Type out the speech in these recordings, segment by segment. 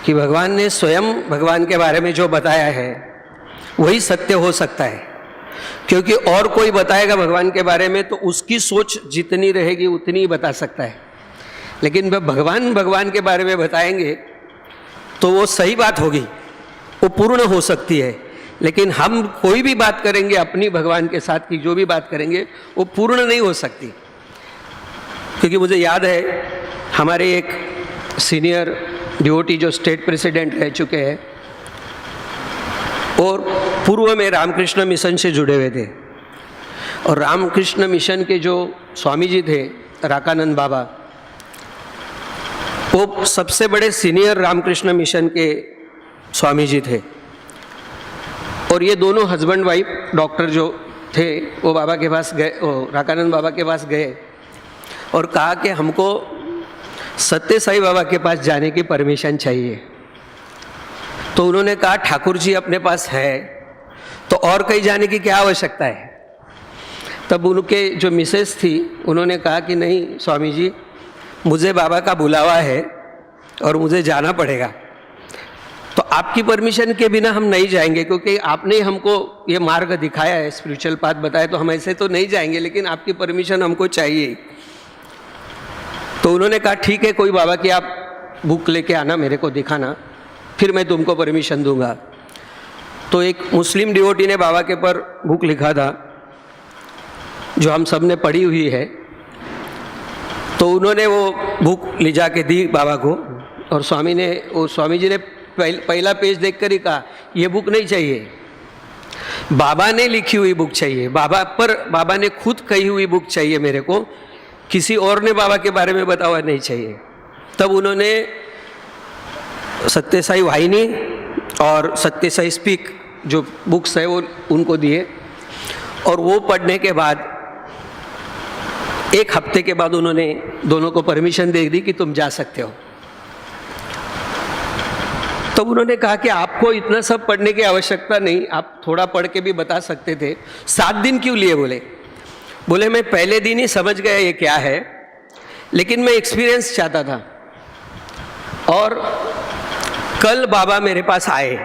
कि भगवान ने स्वयं भगवान के बारे में जो बताया है वही सत्य हो सकता है, क्योंकि और कोई बताएगा भगवान के बारे में तो उसकी सोच जितनी रहेगी उतनी ही बता सकता है। लेकिन जब भगवान के बारे में बताएंगे तो वो सही बात होगी, वो पूर्ण हो सकती है। लेकिन हम कोई भी बात करेंगे अपनी भगवान के साथ की जो भी बात करेंगे वो पूर्ण नहीं हो सकती। क्योंकि मुझे याद है हमारे एक सीनियर डिवोटी जो स्टेट प्रेसिडेंट रह चुके हैं और पूर्व में रामकृष्ण मिशन से जुड़े हुए थे, और रामकृष्ण मिशन के जो स्वामी जी थे राकानंद बाबा, वो सबसे बड़े सीनियर रामकृष्ण मिशन के स्वामी जी थे। और ये दोनों हस्बैंड वाइफ डॉक्टर जो थे वो बाबा के पास गए, राकानंद बाबा के पास गए और कहा कि हमको सत्य साई बाबा के पास जाने की परमिशन चाहिए। तो उन्होंने कहा ठाकुर जी अपने पास है तो और कहीं जाने की क्या आवश्यकता है। तब उनके जो मिसेस थी उन्होंने कहा कि नहीं स्वामी जी, मुझे बाबा का बुलावा है और मुझे जाना पड़ेगा, तो आपकी परमिशन के बिना हम नहीं जाएंगे, क्योंकि आपने हमको ये मार्ग दिखाया है, स्पिरिचुअल पाथ बताया, तो हम ऐसे तो नहीं जाएंगे, लेकिन आपकी परमिशन हमको चाहिए। तो उन्होंने कहा ठीक है, कोई बाबा की आप बुक लेके आना, मेरे को दिखाना, फिर मैं तुमको परमिशन दूंगा। तो एक मुस्लिम डिवोटी ने बाबा के पर बुक लिखा था जो हम सब ने पढ़ी हुई है। तो उन्होंने वो बुक ले जा के दी बाबा को, और स्वामी जी ने पहला पेज देखकर ही कहा ये बुक नहीं चाहिए, बाबा ने लिखी हुई बुक चाहिए, बाबा ने खुद कही हुई बुक चाहिए मेरे को, किसी और ने बाबा के बारे में बतावा नहीं चाहिए। तब उन्होंने सत्य साई वाहिनी और सत्य साई स्पीक जो बुक्स है वो उनको दिए, और वो पढ़ने के बाद एक हफ्ते के बाद उन्होंने दोनों को परमिशन दे दी कि तुम जा सकते हो। तो उन्होंने कहा कि आपको इतना सब पढ़ने की आवश्यकता नहीं, आप थोड़ा पढ़ के भी बता सकते थे, 7 दिन क्यों लिए? बोले मैं पहले दिन ही समझ गया ये क्या है, लेकिन मैं एक्सपीरियंस चाहता था। और कल बाबा मेरे पास आए,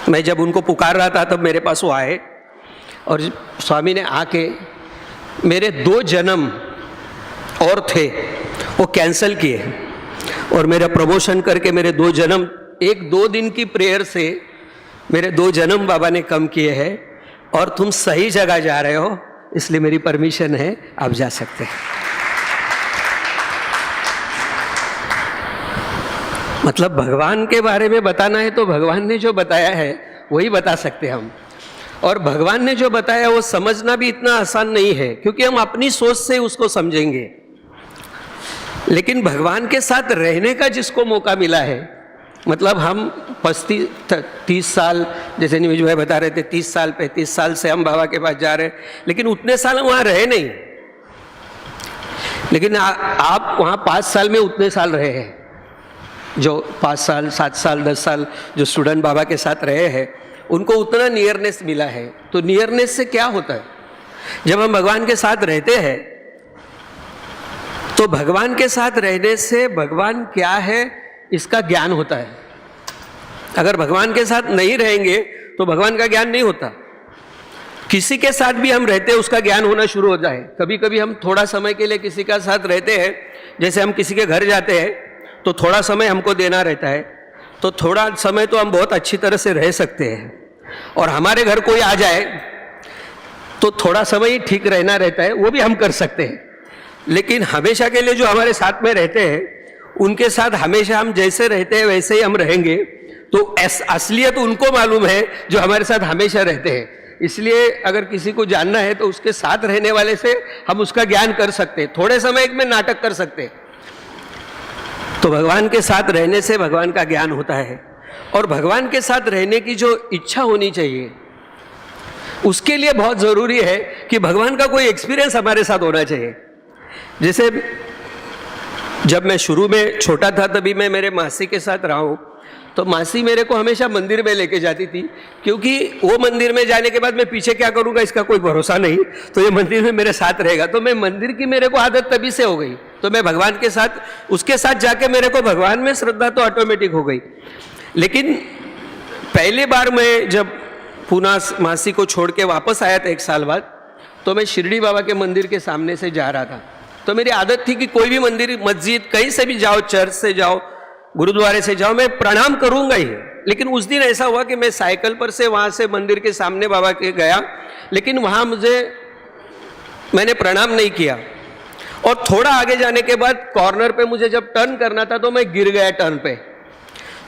मैं जब उनको पुकार रहा था तब मेरे पास वो आए, और स्वामी ने आके मेरे 2 जन्म और थे वो कैंसिल किए, और मेरा प्रमोशन करके मेरे 2 जन्म 1-2 दिन की प्रेयर से मेरे 2 जन्म बाबा ने कम किए हैं, और तुम सही जगह जा रहे हो, इसलिए मेरी परमिशन है, आप जा सकते हैं। मतलब भगवान के बारे में बताना है तो भगवान ने जो बताया है वही बता सकते हैं हम। और भगवान ने जो बताया वो समझना भी इतना आसान नहीं है, क्योंकि हम अपनी सोच से उसको समझेंगे। लेकिन भगवान के साथ रहने का जिसको मौका मिला है, मतलब हम 30 साल, जैसे नीरज भाई बता रहे थे, 30 साल 35 साल से हम बाबा के पास जा रहे हैं, लेकिन उतने साल हम वहाँ रहे नहीं। लेकिन आप वहाँ 5 साल में उतने साल रहे हैं, जो 5 साल 7 साल 10 साल जो स्टूडेंट बाबा के साथ रहे हैं उनको उतना नियरनेस मिला है। तो नियरनेस से क्या होता है, जब हम भगवान के साथ रहते हैं तो भगवान के साथ रहने से भगवान क्या है इसका ज्ञान होता है। अगर भगवान के साथ नहीं रहेंगे तो भगवान का ज्ञान नहीं होता। किसी के साथ भी हम रहते हैं उसका ज्ञान होना शुरू हो जाए। कभी कभी हम थोड़ा समय के लिए किसी का साथ रहते हैं, जैसे हम किसी के घर जाते हैं तो थोड़ा समय हमको देना रहता है, तो थोड़ा समय तो हम बहुत अच्छी तरह से रह सकते हैं, और हमारे घर कोई आ जाए तो थोड़ा समय ही ठीक रहना रहता है, वो भी हम कर सकते हैं। लेकिन हमेशा के लिए जो हमारे साथ में रहते हैं उनके साथ हमेशा हम जैसे रहते हैं वैसे ही हम रहेंगे, तो असलियत उनको मालूम है जो हमारे साथ हमेशा रहते हैं। इसलिए अगर किसी को जानना है तो उसके साथ रहने वाले से हम उसका ज्ञान कर सकते हैं, थोड़े समय में नाटक कर सकते हैं। तो भगवान के साथ रहने से भगवान का ज्ञान होता है, और भगवान के साथ रहने की जो इच्छा होनी चाहिए उसके लिए बहुत ज़रूरी है कि भगवान का कोई एक्सपीरियंस हमारे साथ होना चाहिए। जैसे जब मैं शुरू में छोटा था तभी मैं मेरे मासी के साथ रहा हूँ, तो मासी मेरे को हमेशा मंदिर में लेके जाती थी, क्योंकि वो मंदिर में जाने के बाद मैं पीछे क्या करूँगा इसका कोई भरोसा नहीं, तो ये मंदिर में मेरे साथ रहेगा। तो मैं मंदिर की मेरे को आदत तभी से हो गई। तो मैं भगवान के साथ, उसके साथ जाके मेरे को भगवान में श्रद्धा तो ऑटोमेटिक हो गई। लेकिन पहली बार मैं जब पूना मासी को छोड़ के वापस आया था 1 साल बाद, तो मैं शिरडी बाबा के मंदिर के सामने से जा रहा था। तो मेरी आदत थी कि कोई भी मंदिर, मस्जिद, कहीं से भी जाओ, चर्च से जाओ, गुरुद्वारे से जाओ, मैं प्रणाम करूंगा ही। लेकिन उस दिन ऐसा हुआ कि मैं साइकिल पर से वहां से मंदिर के सामने बाबा के गया, लेकिन वहां मैंने प्रणाम नहीं किया। और थोड़ा आगे जाने के बाद कॉर्नर पे मुझे जब टर्न करना था तो मैं गिर गया टर्न पे।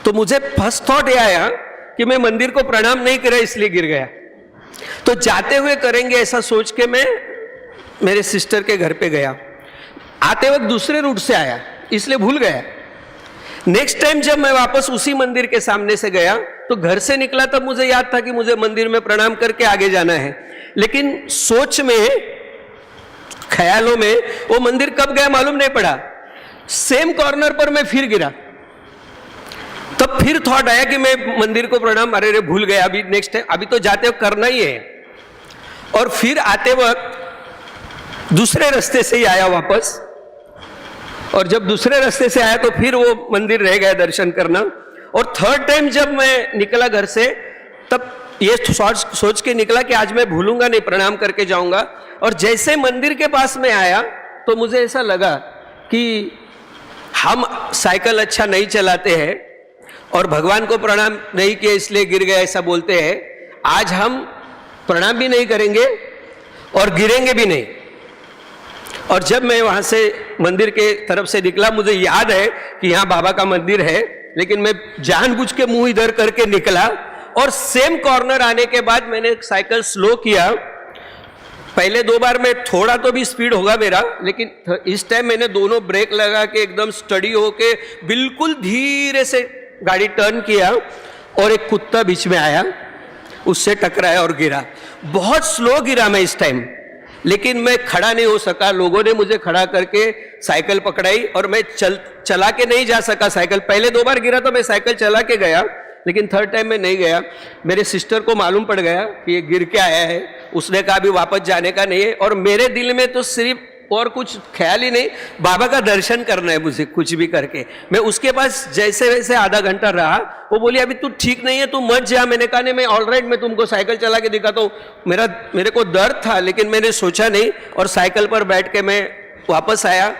तो मुझे फर्स्ट थॉट यह आया कि मैं मंदिर को प्रणाम नहीं किया इसलिए गिर गया, तो जाते हुए करेंगे ऐसा सोच के मैं मेरे सिस्टर के घर पे गया। आते वक्त दूसरे रूट से आया इसलिए भूल गया। नेक्स्ट टाइम जब मैं वापस उसी मंदिर के सामने से गया तो घर से निकला तब मुझे याद था कि मुझे मंदिर में प्रणाम करके आगे जाना है, लेकिन सोच में, ख्यालों में वो मंदिर कब गया मालूम नहीं पड़ा। सेम कॉर्नर पर मैं फिर गिरा, तब फिर थॉट आया कि मैं मंदिर को प्रणाम, अरे भूल गया, अभी नेक्स्ट टाइम, अभी तो जाते वक्त करना ही है। और फिर आते वक्त दूसरे रास्ते से ही आया वापस, और जब दूसरे रास्ते से आया तो फिर वो मंदिर रह गया दर्शन करना। और थर्ड टाइम जब मैं निकला घर से, तब ये सोच के निकला कि आज मैं भूलूंगा नहीं, प्रणाम करके जाऊंगा। और जैसे मंदिर के पास में आया तो मुझे ऐसा लगा कि हम साइकिल अच्छा नहीं चलाते हैं और भगवान को प्रणाम नहीं किया इसलिए गिर गए ऐसा बोलते हैं। आज हम प्रणाम भी नहीं करेंगे और गिरेंगे भी नहीं। और जब मैं वहां से मंदिर के तरफ से निकला, मुझे याद है कि यहाँ बाबा का मंदिर है, लेकिन मैं जानबूझ के मुंह इधर करके निकला। और सेम कॉर्नर आने के बाद मैंने साइकिल स्लो किया। पहले 2 बार में थोड़ा तो भी स्पीड होगा मेरा, लेकिन इस टाइम मैंने दोनों ब्रेक लगा के एकदम स्टडी होके बिल्कुल धीरे से गाड़ी टर्न किया और एक कुत्ता बीच में आया, उससे टकराया और गिरा। बहुत स्लो गिरा मैं इस टाइम, लेकिन मैं खड़ा नहीं हो सका। लोगों ने मुझे खड़ा करके साइकिल पकड़ाई और मैं चला के नहीं जा सका साइकिल। पहले 2 बार गिरा तो मैं साइकिल चला के गया, लेकिन थर्ड टाइम में नहीं गया। मेरे सिस्टर को मालूम पड़ गया कि ये गिर के आया है, उसने कहा अभी वापस जाने का नहीं है। और मेरे दिल में तो सिर्फ और कुछ ख्याल ही नहीं, बाबा का दर्शन करना है मुझे कुछ भी करके। मैं उसके पास जैसे वैसे आधा घंटा रहा। वो बोली अभी तू ठीक नहीं है, तू मत जा। मैंने कहा नहीं, मैं ऑलराइट, मैं तुमको साइकिल चला के दिखाता हूँ। मेरे को दर्द था, लेकिन मैंने सोचा नहीं और साइकिल पर बैठ के मैं वापस आया,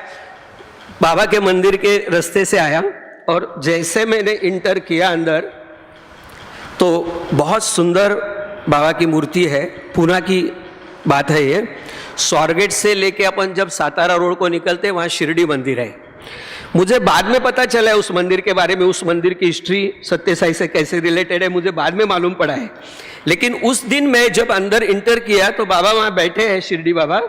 बाबा के मंदिर के रास्ते से आया। और जैसे मैंने इंटर किया अंदर, तो बहुत सुंदर बाबा की मूर्ति है। पूना की बात है ये। स्वारगेट से लेके अपन जब सातारा रोड को निकलते वहाँ शिरडी मंदिर है। मुझे बाद में पता चला है उस मंदिर के बारे में, उस मंदिर की हिस्ट्री सत्य साई से कैसे रिलेटेड है, मुझे बाद में मालूम पड़ा है। लेकिन उस दिन मैं जब अंदर इंटर किया तो बाबा वहाँ बैठे हैं, शिरडी बाबा,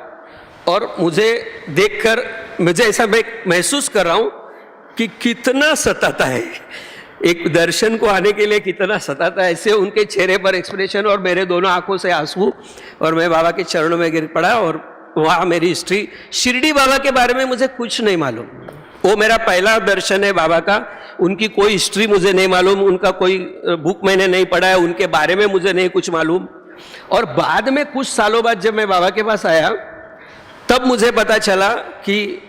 और मुझे देखकर मुझे ऐसा महसूस कर रहा हूँ कि कितना सताता है, एक दर्शन को आने के लिए कितना सताता है। ऐसे उनके चेहरे पर एक्सप्रेशन और मेरे दोनों आंखों से आंसू, और मैं बाबा के चरणों में गिर पड़ा। और वहाँ मेरी हिस्ट्री, शिरडी बाबा के बारे में मुझे कुछ नहीं मालूम। वो मेरा पहला दर्शन है बाबा का। उनकी कोई हिस्ट्री मुझे नहीं मालूम, उनका कोई बुक मैंने नहीं पढ़ा है, उनके बारे में मुझे नहीं कुछ मालूम। और बाद में कुछ सालों बाद जब मैं बाबा के पास आया, तब मुझे पता चला कि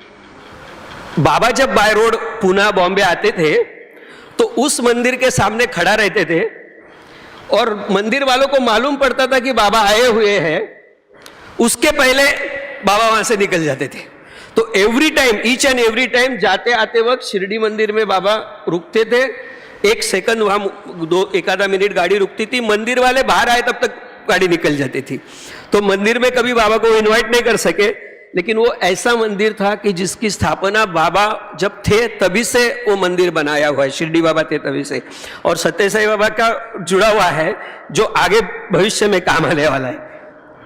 बाबा जब बाय रोड पूना बॉम्बे आते थे तो उस मंदिर के सामने खड़ा रहते थे, और मंदिर वालों को मालूम पड़ता था कि बाबा आए हुए हैं, उसके पहले बाबा वहां से निकल जाते थे। तो every time, each and every time जाते आते वक्त शिरडी मंदिर में बाबा रुकते थे। 1 सेकंड वहां, 1 आधा मिनट गाड़ी रुकती थी। मंदिर वाले बाहर आए तब तक गाड़ी निकल जाती थी। तो मंदिर में कभी बाबा को इन्वाइट नहीं कर सके, लेकिन वो ऐसा मंदिर था कि जिसकी स्थापना बाबा जब थे तभी से वो मंदिर बनाया हुआ है। शिरडी बाबा थे तभी से, और सत्य साई बाबा का जुड़ा हुआ है जो आगे भविष्य में काम आने वाला है।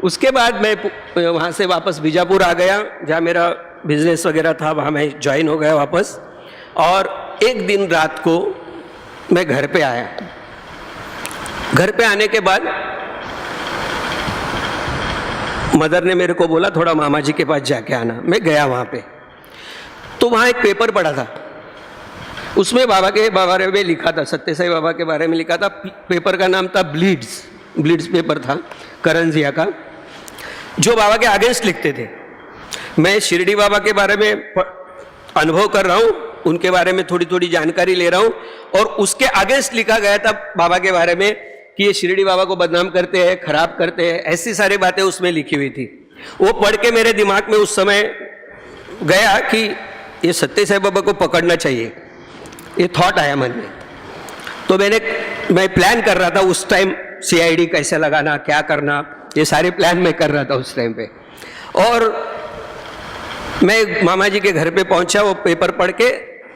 उसके बाद मैं वहाँ से वापस बीजापुर आ गया, जहाँ मेरा बिजनेस वगैरह था, वहाँ मैं ज्वाइन हो गया वापस। और एक दिन रात को मैं घर पे आया। घर पे आने के बाद मदर ने मेरे को बोला थोड़ा मामा जी के पास जाके आना। मैं गया वहाँ पे, तो वहाँ एक पेपर पड़ा था, उसमें बाबा के बारे में लिखा था, सत्य साई बाबा के बारे में लिखा था। पेपर का नाम था ब्लीड्स पेपर था करण जिया का, जो बाबा के अगेंस्ट लिखते थे। मैं शिरडी बाबा के बारे में अनुभव कर रहा हूँ, उनके बारे में थोड़ी थोड़ी जानकारी ले रहा हूँ। और उसके अगेंस्ट लिखा गया था बाबा के बारे में कि ये शिरडी बाबा को बदनाम करते हैं, खराब करते हैं, ऐसी सारी बातें उसमें लिखी हुई थी। वो पढ़ के मेरे दिमाग में उस समय गया कि ये सत्य साई बाबा को पकड़ना चाहिए, ये थॉट आया मन में। तो मैं प्लान कर रहा था उस टाइम, CID कैसे लगाना, क्या करना, ये सारे प्लान मैं कर रहा था उस टाइम पे। और मैं मामा जी के घर पे पहुंचा, वो पेपर पढ़ के,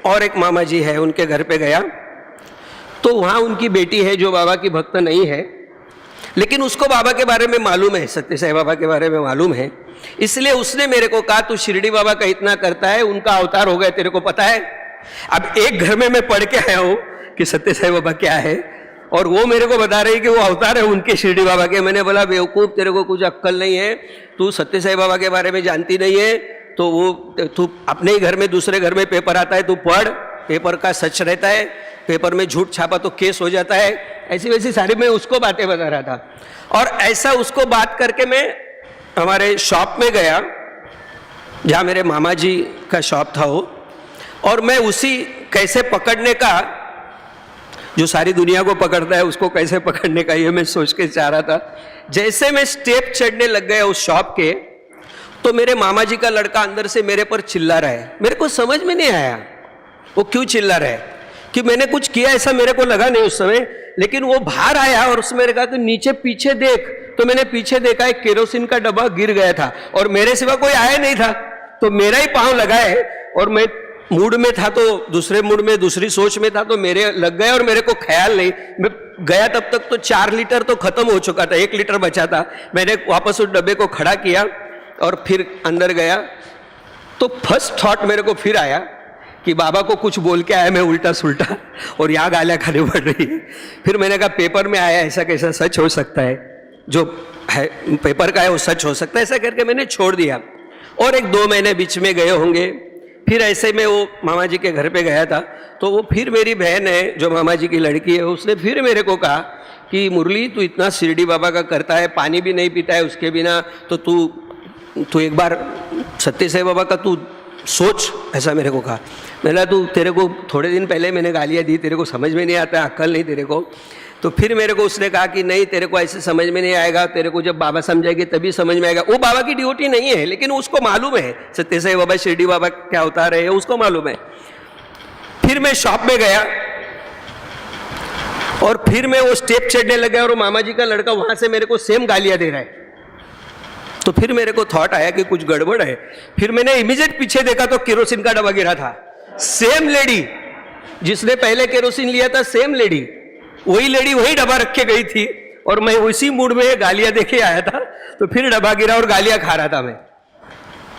और एक मामा जी है उनके घर पे गया, तो वहाँ उनकी बेटी है जो बाबा की भक्त नहीं है, लेकिन उसको बाबा के बारे में मालूम है, सत्य साई बाबा के बारे में मालूम है। इसलिए उसने मेरे को कहा तू शिरडी बाबा का इतना करता है, उनका अवतार हो गया, तेरे को पता है। अब एक घर में मैं पढ़ के आया हूँ कि सत्य साई बाबा क्या है, और वो मेरे को बता रही कि वो अवतार है उनके शिरडी बाबा के। मैंने बोला बेवकूफ़, तेरे को कुछ अक्कल नहीं है, तू सत्य साई बाबा के बारे में जानती नहीं है, तो वो तू अपने ही घर में दूसरे घर में पेपर आता है, तू पढ़, पेपर का सच रहता है, पेपर में झूठ छापा तो केस हो जाता है, ऐसी वैसी सारी मैं उसको बातें बता रहा था। और ऐसा उसको बात करके मैं हमारे शॉप में गया, जहाँ मेरे मामा जी का शॉप था वो, और मैं उसी कैसे पकड़ने का, जो सारी दुनिया को पकड़ता है उसको कैसे पकड़ने का, ये मैं सोच के चाह रहा था। जैसे मैं स्टेप चढ़ने लग गया उस शॉप के, तो मेरे मामा जी का लड़का अंदर से मेरे पर चिल्ला रहा है। मेरे को समझ में नहीं आया वो क्यों चिल्ला रहा है, कि मैंने कुछ किया ऐसा मेरे को लगा नहीं उस समय, लेकिन वो बाहर आया और उसने मेरे कहा कि नीचे पीछे देख। तो मैंने पीछे देखा, एक केरोसिन का डब्बा गिर गया था और मेरे सिवा कोई आया नहीं था, तो मेरा ही पांव लगा है, और मैं मूड में था, तो दूसरे मूड में, दूसरी सोच में था, तो मेरे लग गए और मेरे को ख्याल नहीं। मैं गया तब तक तो 4 लीटर तो खत्म हो चुका था, 1 लीटर बचा था। मैंने वापस उस डब्बे को खड़ा किया और फिर अंदर गया, तो फर्स्ट थॉट मेरे को फिर आया कि बाबा को कुछ बोल के आया मैं उल्टा सुल्टा, और यहाँ गालियाँ खाने पड़ रही है। फिर मैंने कहा पेपर में आया, ऐसा कैसा सच हो सकता है, जो है पेपर का है वो सच हो सकता है, ऐसा करके मैंने छोड़ दिया। और 1-2 महीने बीच में गए होंगे, फिर ऐसे में वो मामा जी के घर पे गया था, तो वो फिर मेरी बहन है जो मामा जी की लड़की है, उसने फिर मेरे को कहा कि मुरली तू इतना शिरडी बाबा का करता है, पानी भी नहीं पीता है उसके बिना, तो तू एक बार सत्य साई बाबा का तू सोच, ऐसा मेरे को कहा। मैंने तू, तेरे को थोड़े दिन पहले मैंने गालियाँ दी, तेरे को समझ में नहीं आता, अक्ल नहीं तेरे को। तो फिर मेरे को उसने कहा कि नहीं, तेरे को ऐसे समझ में नहीं आएगा, तेरे को जब बाबा समझाएंगे तभी समझ में आएगा। वो बाबा की ड्यूटी नहीं है, लेकिन उसको मालूम है सत्य साई बाबा शिरडी बाबा क्या अवतार है, उसको मालूम है। फिर मैं शॉप में गया और फिर मैं वो स्टेप चढ़ने लगा, और मामा जी का लड़का वहां से मेरे को सेम गालियां दे रहा है। तो फिर मेरे को थॉट आया कि कुछ गड़बड़ है। फिर मैंने इमीडिएट पीछे देखा तो केरोसिन का डब्बा गिरा था। सेम लेडी जिसने पहले केरोसिन लिया था, सेम लेडी, वही लेडी वही डब्बा रख के गई थी, और मैं उसी मूड में गालियां देके आया था। तो फिर डब्बा गिरा और गालियां खा रहा था मैं।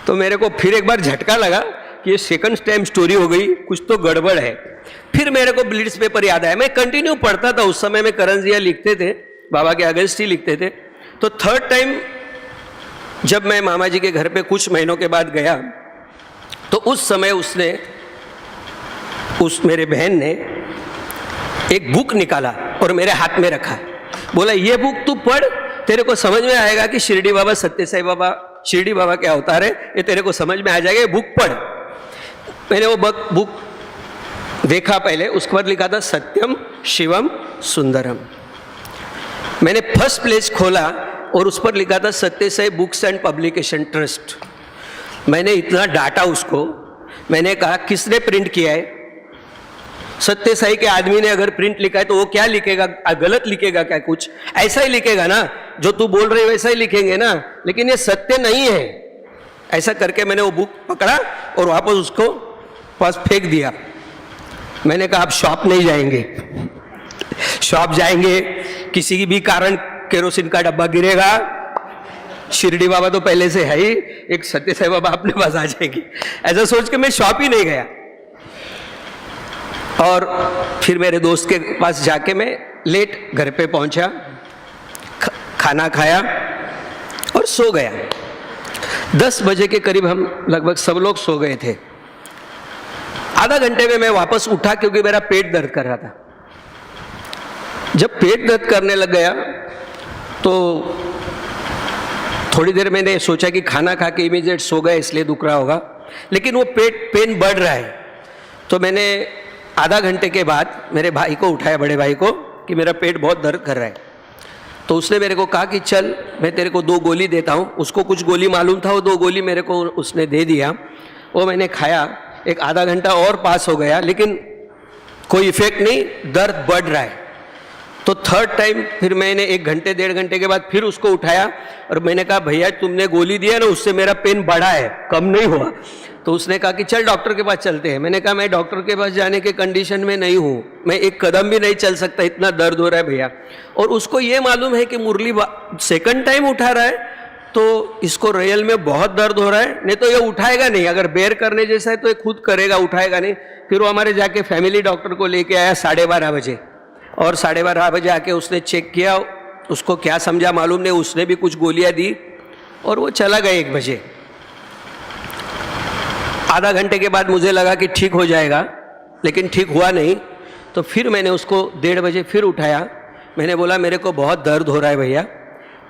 तो मेरे को फिर एक बार झटका लगा कि ये सेकंड टाइम स्टोरी हो गई, कुछ तो गड़बड़ है। फिर मेरे को ब्लिट्स पेपर याद आया, मैं कंटिन्यू पढ़ता था, उस समय में करण जिया लिखते थे, बाबा के अगेंस्ट ही लिखते थे। तो थर्ड टाइम जब मैं मामा जी के घर पे कुछ महीनों के बाद गया, तो उस समय मेरे बहन ने एक बुक निकाला और मेरे हाथ में रखा, बोला ये बुक तू पढ़, तेरे को समझ में आएगा कि शिरडी बाबा सत्य साई बाबा शिरडी बाबा क्या अवतार है, ये तेरे को समझ में आ जाएगा, ये बुक पढ़। मैंने वो बुक देखा पहले, उसके बाद लिखा था सत्यम शिवम सुंदरम। मैंने फर्स्ट पेज खोला और उस पर लिखा था सत्य Sai books and publication trust. मैंने इतना डांटा उसको, मैंने कहा किसने प्रिंट किया है? सत्य साई के आदमी ने अगर प्रिंट लिखा है तो वो क्या लिखेगा, गलत लिखेगा क्या? कुछ ऐसा ही लिखेगा ना, जो तू बोल रहे हो वैसा ही लिखेंगे ना, लेकिन ये सत्य नहीं है। ऐसा करके मैंने वो बुक पकड़ा और वापस उसको पास फेंक दिया। मैंने कहा अब शॉप नहीं जाएंगे, शॉप जाएंगे किसी भी कारण केरोसिन का डब्बा गिरेगा, शिरडी बाबा तो पहले से है ही, एक सत्य साई बाबा अपने पास आ जाएगी। ऐसा सोच के मैं शॉप ही नहीं गया। और फिर मेरे दोस्त के पास जाके मैं लेट घर पे पहुंचा, खाना खाया और सो गया। 10 बजे के करीब हम लगभग सब लोग सो गए थे। आधा घंटे में मैं वापस उठा क्योंकि मेरा पेट दर्द कर रहा था। जब पेट दर्द करने लग गया तो थोड़ी देर मैंने सोचा कि खाना खा के इमीडिएट सो गए इसलिए दुख रहा होगा। लेकिन वो पेन बढ़ रहा है। तो मैंने आधा घंटे के बाद मेरे भाई को उठाया, बड़े भाई को, कि मेरा पेट बहुत दर्द कर रहा है। तो उसने मेरे को कहा कि चल मैं तेरे को 2 गोली देता हूँ। उसको कुछ गोली मालूम था, वो 2 गोली मेरे को उसने दे दिया। वो मैंने खाया, एक आधा घंटा और पास हो गया, लेकिन कोई इफेक्ट नहीं, दर्द बढ़ रहा है। तो थर्ड टाइम फिर मैंने 1 घंटे 1.5 घंटे के बाद फिर उसको उठाया और मैंने कहा भैया तुमने गोली दिया ना, उससे मेरा पेन बढ़ा है, कम नहीं हुआ। तो उसने कहा कि चल डॉक्टर के पास चलते हैं। मैंने कहा मैं डॉक्टर के पास जाने के कंडीशन में नहीं हूँ, मैं 1 कदम भी नहीं चल सकता, इतना दर्द हो रहा है भैया। और उसको ये मालूम है कि मुरली सेकंड टाइम उठा रहा है तो इसको रियल में बहुत दर्द हो रहा है, नहीं तो ये उठाएगा नहीं। अगर बेयर करने जैसा है तो ये खुद करेगा, उठाएगा नहीं। फिर वो हमारे जाके फैमिली डॉक्टर को लेके आया 12:30 बजे, और 12:30 बजे आके उसने चेक किया। उसको क्या समझा मालूम नहीं, उसने भी कुछ गोलियां दी और वो चला गया 1 बजे। आधा घंटे के बाद मुझे लगा कि ठीक हो जाएगा, लेकिन ठीक हुआ नहीं। तो फिर मैंने उसको 1:30 बजे फिर उठाया। मैंने बोला मेरे को बहुत दर्द हो रहा है भैया।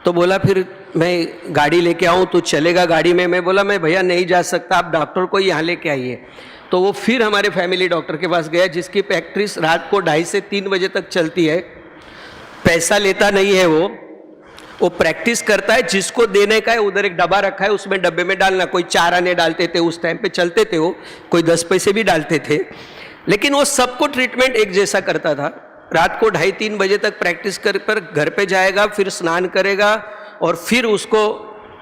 तो बोला फिर मैं गाड़ी लेके आऊँ तो चलेगा गाड़ी में? मैं बोला मैं भैया नहीं जा सकता, आप डॉक्टर को यहाँ लेके आइए। तो वो फिर हमारे फैमिली डॉक्टर के पास गया, जिसकी प्रैक्टिस रात को 2:30 से 3 बजे तक चलती है। पैसा लेता नहीं है, वो प्रैक्टिस करता है। जिसको देने का है उधर एक डब्बा रखा है, उसमें डब्बे में डालना। कोई 4 आने डालते थे, उस टाइम पे चलते थे वो, कोई 10 पैसे भी डालते थे, लेकिन वो सबको ट्रीटमेंट एक जैसा करता था। रात को 2:30-3 बजे तक प्रैक्टिस कर घर पे जाएगा, फिर स्नान करेगा और फिर उसको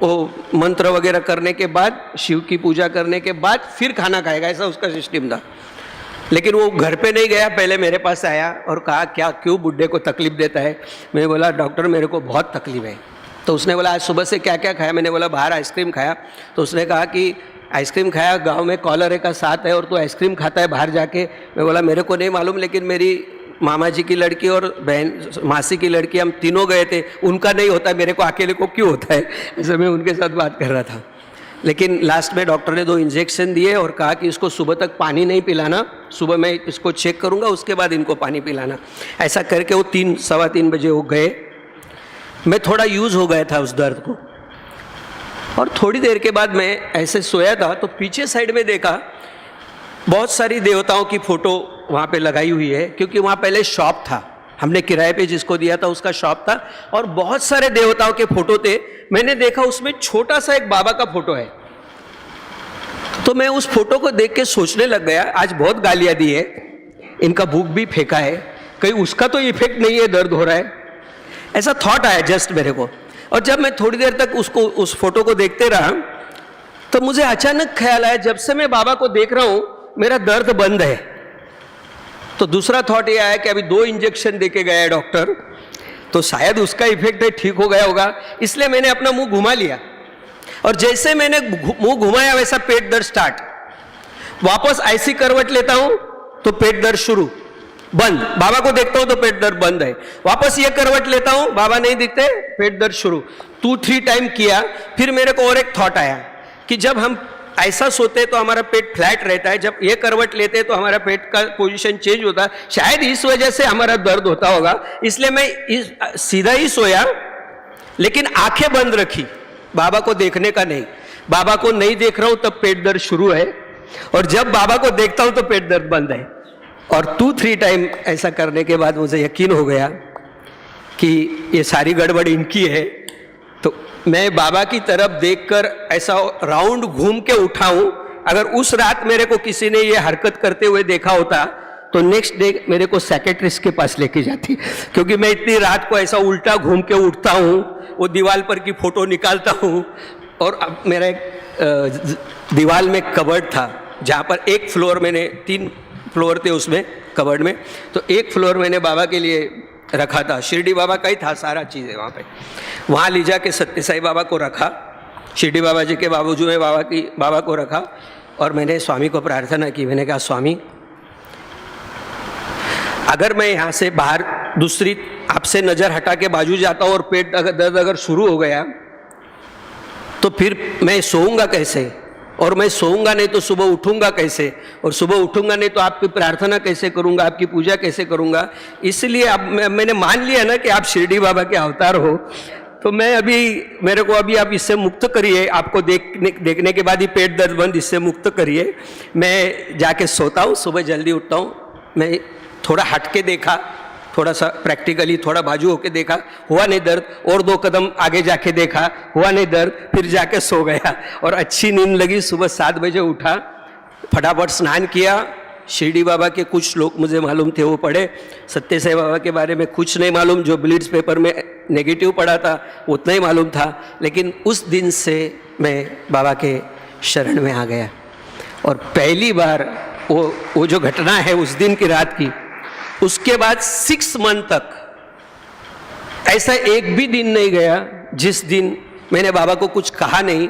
वो मंत्र वगैरह करने के बाद, शिव की पूजा करने के बाद फिर खाना खाएगा, ऐसा उसका सिस्टम था। लेकिन वो घर पे नहीं गया, पहले मेरे पास आया और कहा क्या क्यों बुड्ढे को तकलीफ देता है? मैं बोला डॉक्टर मेरे को बहुत तकलीफ है। तो उसने बोला आज सुबह से क्या क्या खाया? मैंने बोला बाहर आइसक्रीम खाया। तो उसने कहा कि आइसक्रीम खाया, गांव में कॉलरे का साथ है और तू आइसक्रीम खाता है बाहर जाके। मैं बोला मेरे को नहीं मालूम, लेकिन मेरी मामा जी की लड़की और बहन मासी की लड़की, हम तीनों गए थे, उनका नहीं होता, मेरे को अकेले को क्यों होता है? ऐसे मैं उनके साथ बात कर रहा था। लेकिन लास्ट में डॉक्टर ने 2 इंजेक्शन दिए और कहा कि इसको सुबह तक पानी नहीं पिलाना, सुबह मैं इसको चेक करूंगा, उसके बाद इनको पानी पिलाना। ऐसा करके वो 3-3:15 बजे वो गए। मैं थोड़ा यूज़ हो गया था उस दर्द को। और थोड़ी देर के बाद मैं ऐसे सोया था तो पीछे साइड में देखा बहुत सारी देवताओं की फ़ोटो वहाँ पे लगाई हुई है, क्योंकि वहाँ पहले शॉप था, हमने किराए पे जिसको दिया था उसका शॉप था, और बहुत सारे देवताओं के फोटो थे। मैंने देखा उसमें छोटा सा एक बाबा का फोटो है। तो मैं उस फोटो को देख के सोचने लग गया, आज बहुत गालियां दी है, इनका बुक भी फेंका है, कहीं उसका तो इफेक्ट नहीं है, दर्द हो रहा है, ऐसा थॉट आया जस्ट मेरे को। और जब मैं थोड़ी देर तक उस फोटो को देखते रहा तो मुझे अचानक ख्याल आया, जब से मैं बाबा को देख रहा हूं मेरा दर्द बंद है। तो दूसरा थॉट ये आया कि अभी 2 इंजेक्शन देके गया है डॉक्टर, तो शायद उसका इफेक्ट है, ठीक हो गया होगा। इसलिए मैंने अपना मुंह घुमा लिया, और जैसे मैंने मुंह घुमाया वैसा पेट दर्द स्टार्ट। वापस ऐसी करवट लेता हूं तो पेट दर्द शुरू, बंद। बाबा को देखता हूं तो पेट दर्द बंद है। वापस ये करवट लेता हूं, बाबा नहीं दिखते, पेट दर्द शुरू। 2-3 टाइम किया। फिर मेरे को और एक थॉट आया कि जब हम ऐसा सोते तो हमारा पेट फ्लैट रहता है, जब ये करवट लेते तो हमारा पेट का पोजीशन चेंज होता है, शायद इस वजह से हमारा दर्द होता होगा। इसलिए मैं सीधा ही सोया, लेकिन आंखें बंद रखी, बाबा को देखने का नहीं। बाबा को नहीं देख रहा हूं तब पेट दर्द शुरू है, और जब बाबा को देखता हूं तो पेट दर्द बंद है। और 2-3 टाइम ऐसा करने के बाद मुझे यकीन हो गया कि ये सारी गड़बड़ इनकी है। तो मैं बाबा की तरफ देखकर ऐसा राउंड घूम के उठाऊं। अगर उस रात मेरे को किसी ने ये हरकत करते हुए देखा होता तो नेक्स्ट डे मेरे को साइकियाट्रिस्ट के पास लेके जाती, क्योंकि मैं इतनी रात को ऐसा उल्टा घूम के उठता हूँ, वो दीवार पर की फोटो निकालता हूँ। और अब मेरा एक दीवार में कबर्ड था, जहाँ पर एक फ्लोर, मैंने 3 फ्लोर थे उसमें कबर्ड में, तो एक फ्लोर मैंने बाबा के लिए रखा था। शिरडी बाबा का ही था सारा चीज़ें वहाँ पे। वहाँ ले जाके सत्य साई बाबा को रखा, शिरडी बाबा जी के बाबूजी में बाबा को रखा, और मैंने स्वामी को प्रार्थना की। मैंने कहा स्वामी, अगर मैं यहाँ से बाहर दूसरी आपसे नज़र हटा के बाजू जाता हूँ और पेट दर्द अगर शुरू हो गया तो फिर मैं सोऊंगा कैसे? और मैं सोऊंगा नहीं तो सुबह उठूंगा कैसे? और सुबह उठूंगा नहीं तो आपकी प्रार्थना कैसे करूंगा, आपकी पूजा कैसे करूंगा? इसलिए अब मैंने मान लिया ना कि आप शिरडी बाबा के अवतार हो, तो मैं अभी, मेरे को अभी आप इससे मुक्त करिए, आपको देखने के बाद ही पेट दर्द बंद, इससे मुक्त करिए। मैं जाके सोता हूँ, सुबह जल्दी उठता हूँ। मैं थोड़ा हट के देखा, थोड़ा सा प्रैक्टिकली थोड़ा बाजू होके देखा, हुआ नहीं दर्द, और 2 कदम आगे जाके देखा, हुआ नहीं दर्द, फिर जाके सो गया और अच्छी नींद लगी। सुबह 7 बजे उठा, फटाफट स्नान किया, शिरडी बाबा के कुछ श्लोक मुझे मालूम थे वो पढ़े, सत्य साई बाबा के बारे में कुछ नहीं मालूम, जो ब्लिट्स पेपर में नेगेटिव पढ़ा था उतना ही मालूम था। लेकिन उस दिन से मैं बाबा के शरण में आ गया और पहली बार वो जो घटना है उस दिन की रात की, उसके बाद 6 मंथ तक ऐसा एक भी दिन नहीं गया जिस दिन मैंने बाबा को कुछ कहा नहीं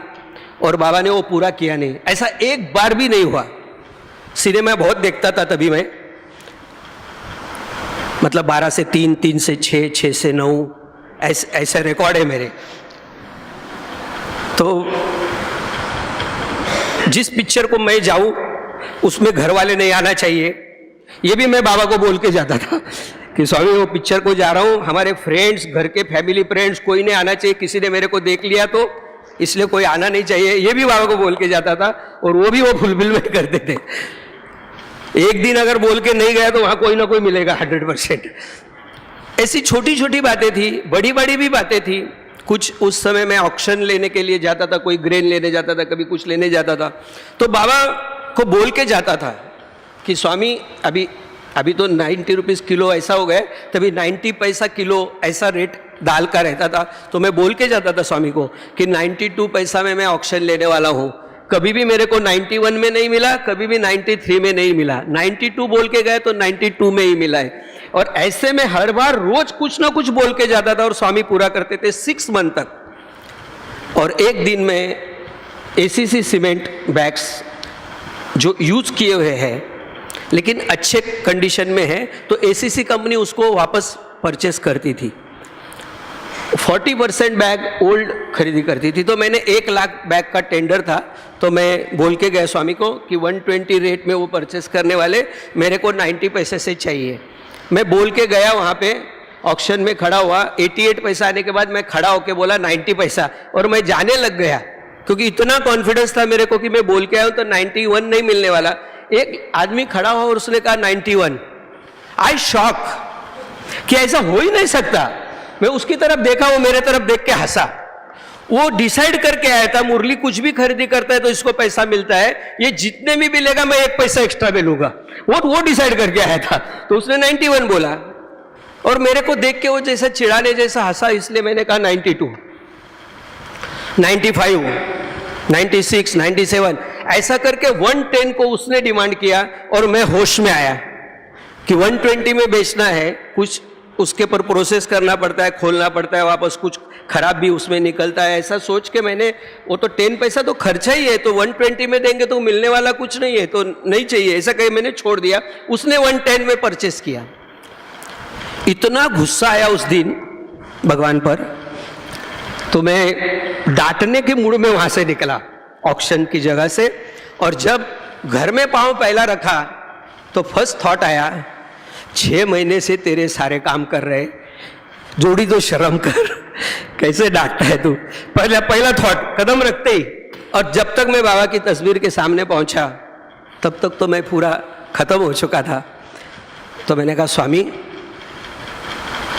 और बाबा ने वो पूरा किया नहीं। ऐसा एक बार भी नहीं हुआ। सिनेमा बहुत देखता था तभी मैं, मतलब 12 से 3, 3 से 6, 6 से 9, ऐसे रिकॉर्ड है मेरे। तो जिस पिक्चर को मैं जाऊं उसमें घर वाले नहीं आना चाहिए, ये भी मैं बाबा को बोल के जाता था कि स्वामी वो पिक्चर को जा रहा हूं, हमारे फ्रेंड्स, घर के फैमिली फ्रेंड्स कोई नहीं आना चाहिए, किसी ने मेरे को देख लिया तो इसलिए कोई आना नहीं चाहिए, ये भी बाबा को बोल के जाता था। और वो भी वो फुलफिल में करते थे। एक दिन अगर बोल के नहीं गया तो वहां कोई ना कोई मिलेगा 100%। ऐसी छोटी छोटी बातें थी, बड़ी बड़ी भी बातें थी। कुछ उस समय मैं ऑक्शन लेने के लिए जाता था, कोई ग्रेन लेने जाता था, कभी कुछ लेने जाता था, तो बाबा को बोल के जाता था कि स्वामी अभी तो 90 रुपीज़ किलो ऐसा हो गया, तभी 90 पैसा किलो ऐसा रेट दाल का रहता था। तो मैं बोल के जाता था स्वामी को कि 92 पैसा में मैं ऑक्शन लेने वाला हूँ। कभी भी मेरे को 91 में नहीं मिला, कभी भी 93 में नहीं मिला, 92 बोल के गए तो 92 में ही मिला है। और ऐसे में हर बार रोज कुछ ना कुछ बोल के जाता था और स्वामी पूरा करते थे 6 मंथ तक। और एक दिन में एसीसी सीमेंट बैग्स जो यूज किए हुए हैं लेकिन अच्छे कंडीशन में है, तो एसीसी कंपनी उसको वापस परचेस करती थी। 40% बैग ओल्ड खरीदी करती थी। तो मैंने 1 लाख बैग का टेंडर था, तो मैं बोल के गया स्वामी को कि 120 रेट में वो परचेस करने वाले, मेरे को 90 पैसे से चाहिए। मैं बोल के गया, वहाँ पे ऑक्शन में खड़ा हुआ, 88 पैसा आने के बाद मैं खड़ा होके बोला 90 पैसा, और मैं जाने लग गया क्योंकि इतना कॉन्फिडेंस था मेरे को कि मैं बोल के आया हूँ तो 91 नहीं मिलने वाला। एक आदमी खड़ा हुआ और उसने कहा 91। आई शॉक कि ऐसा हो ही नहीं सकता। मैं उसकी तरफ देखा, वो मेरे तरफ देख के हंसा। वो डिसाइड करके आया था, मुरली कुछ भी खरीदी करता है तो इसको पैसा मिलता है, ये जितने में भी लेगा मैं 1 पैसा एक्स्ट्रा में लूंगा। वो डिसाइड करके आया था। तो उसने 91 बोला और मेरे को देख के वो जैसा चिढ़ाने जैसा हंसा, इसलिए मैंने कहा 92, 95, 96, 97, ऐसा करके 110 को उसने डिमांड किया। और मैं होश में आया कि 120 में बेचना है, कुछ उसके पर प्रोसेस करना पड़ता है, खोलना पड़ता है, वापस कुछ खराब भी उसमें निकलता है। ऐसा सोच के मैंने, वो तो 10 पैसा तो खर्चा ही है, तो 120 में देंगे तो मिलने वाला कुछ नहीं है, तो नहीं चाहिए, ऐसा कहीं मैंने छोड़ दिया। उसने 110 में परचेस किया। इतना गुस्सा आया उस दिन भगवान पर, तो मैं डांटने के मूड में वहां से निकला ऑक्शन की जगह से। और जब घर में पांव पहला रखा तो फर्स्ट थॉट आया, 6 महीने से तेरे सारे काम कर रहे, जोड़ी तो शर्म कर, कैसे डांटता है तू। पहला थॉट कदम रखते ही। और जब तक मैं बाबा की तस्वीर के सामने पहुंचा तब तक तो मैं पूरा खत्म हो चुका था। तो मैंने कहा स्वामी,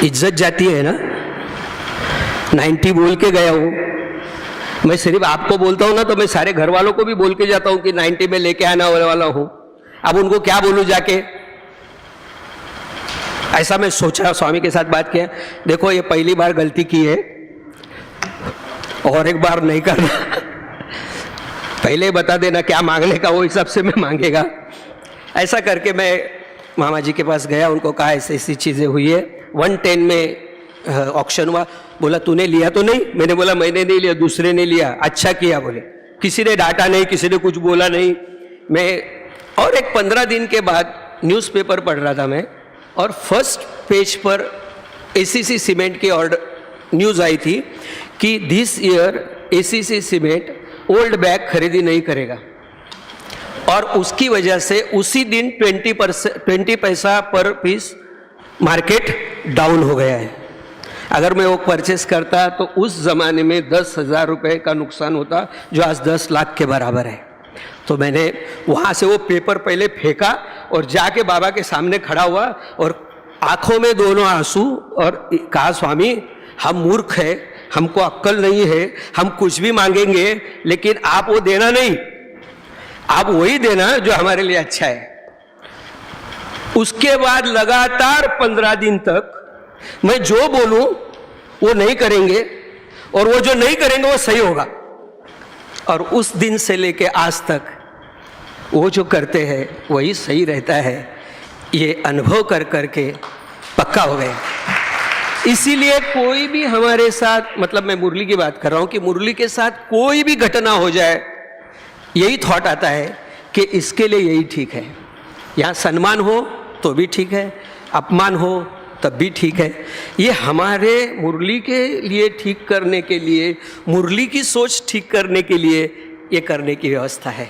इज्जत जाती है ना, 90 बोल के गया हूं, मैं सिर्फ आपको बोलता हूं ना, तो मैं सारे घर वालों को भी बोल के जाता हूं कि 90 में लेके आना वाला हूं। अब उनको क्या बोलूं जाके, ऐसा मैं सोचा। स्वामी के साथ बात किया, देखो ये पहली बार गलती की है और एक बार नहीं करना, पहले बता देना क्या मांगने का, वो हिसाब से मैं मांगेगा। ऐसा करके मैं मामा जी के पास गया, उनको कहा ऐसी ऐसी चीज़ें हुई है। 110 में ऑक्शन हुआ। बोला तूने लिया तो नहीं? मैंने बोला मैंने नहीं लिया, दूसरे ने लिया। अच्छा किया बोले, किसी ने डांटा नहीं, किसी ने कुछ बोला नहीं। मैं और एक 15 दिन के बाद न्यूज़पेपर पढ़ रहा था मैं, और फर्स्ट पेज पर एसीसी सीमेंट की ऑर्डर न्यूज़ आई थी कि this year ACC cement old bag खरीदी नहीं करेगा, और उसकी वजह से उसी दिन 20 पैसा पर पीस मार्केट डाउन हो गया है। अगर मैं वो परचेस करता तो उस ज़माने में 10,000 रुपये का नुकसान होता, जो आज 10 लाख के बराबर है। तो मैंने वहाँ से वो पेपर पहले फेंका और जाके बाबा के सामने खड़ा हुआ और आंखों में दोनों आंसू और कहा, स्वामी हम मूर्ख हैं, हमको अक्ल नहीं है, हम कुछ भी मांगेंगे लेकिन आप वो देना नहीं, आप वही देना जो हमारे लिए अच्छा है। उसके बाद लगातार 15 दिन तक मैं जो बोलूं वो नहीं करेंगे और वो जो नहीं करेंगे वो सही होगा। और उस दिन से लेके आज तक वो जो करते हैं वही सही रहता है, ये अनुभव कर करके पक्का हो गए। इसीलिए कोई भी हमारे साथ, मतलब मैं मुरली की बात कर रहा हूं कि मुरली के साथ कोई भी घटना हो जाए, यही थॉट आता है कि इसके लिए यही ठीक है। यहाँ सम्मान हो तो भी ठीक है, अपमान हो तब भी ठीक है। ये हमारे मुरली के लिए ठीक करने के लिए, मुरली की सोच ठीक करने के लिए ये करने की व्यवस्था है।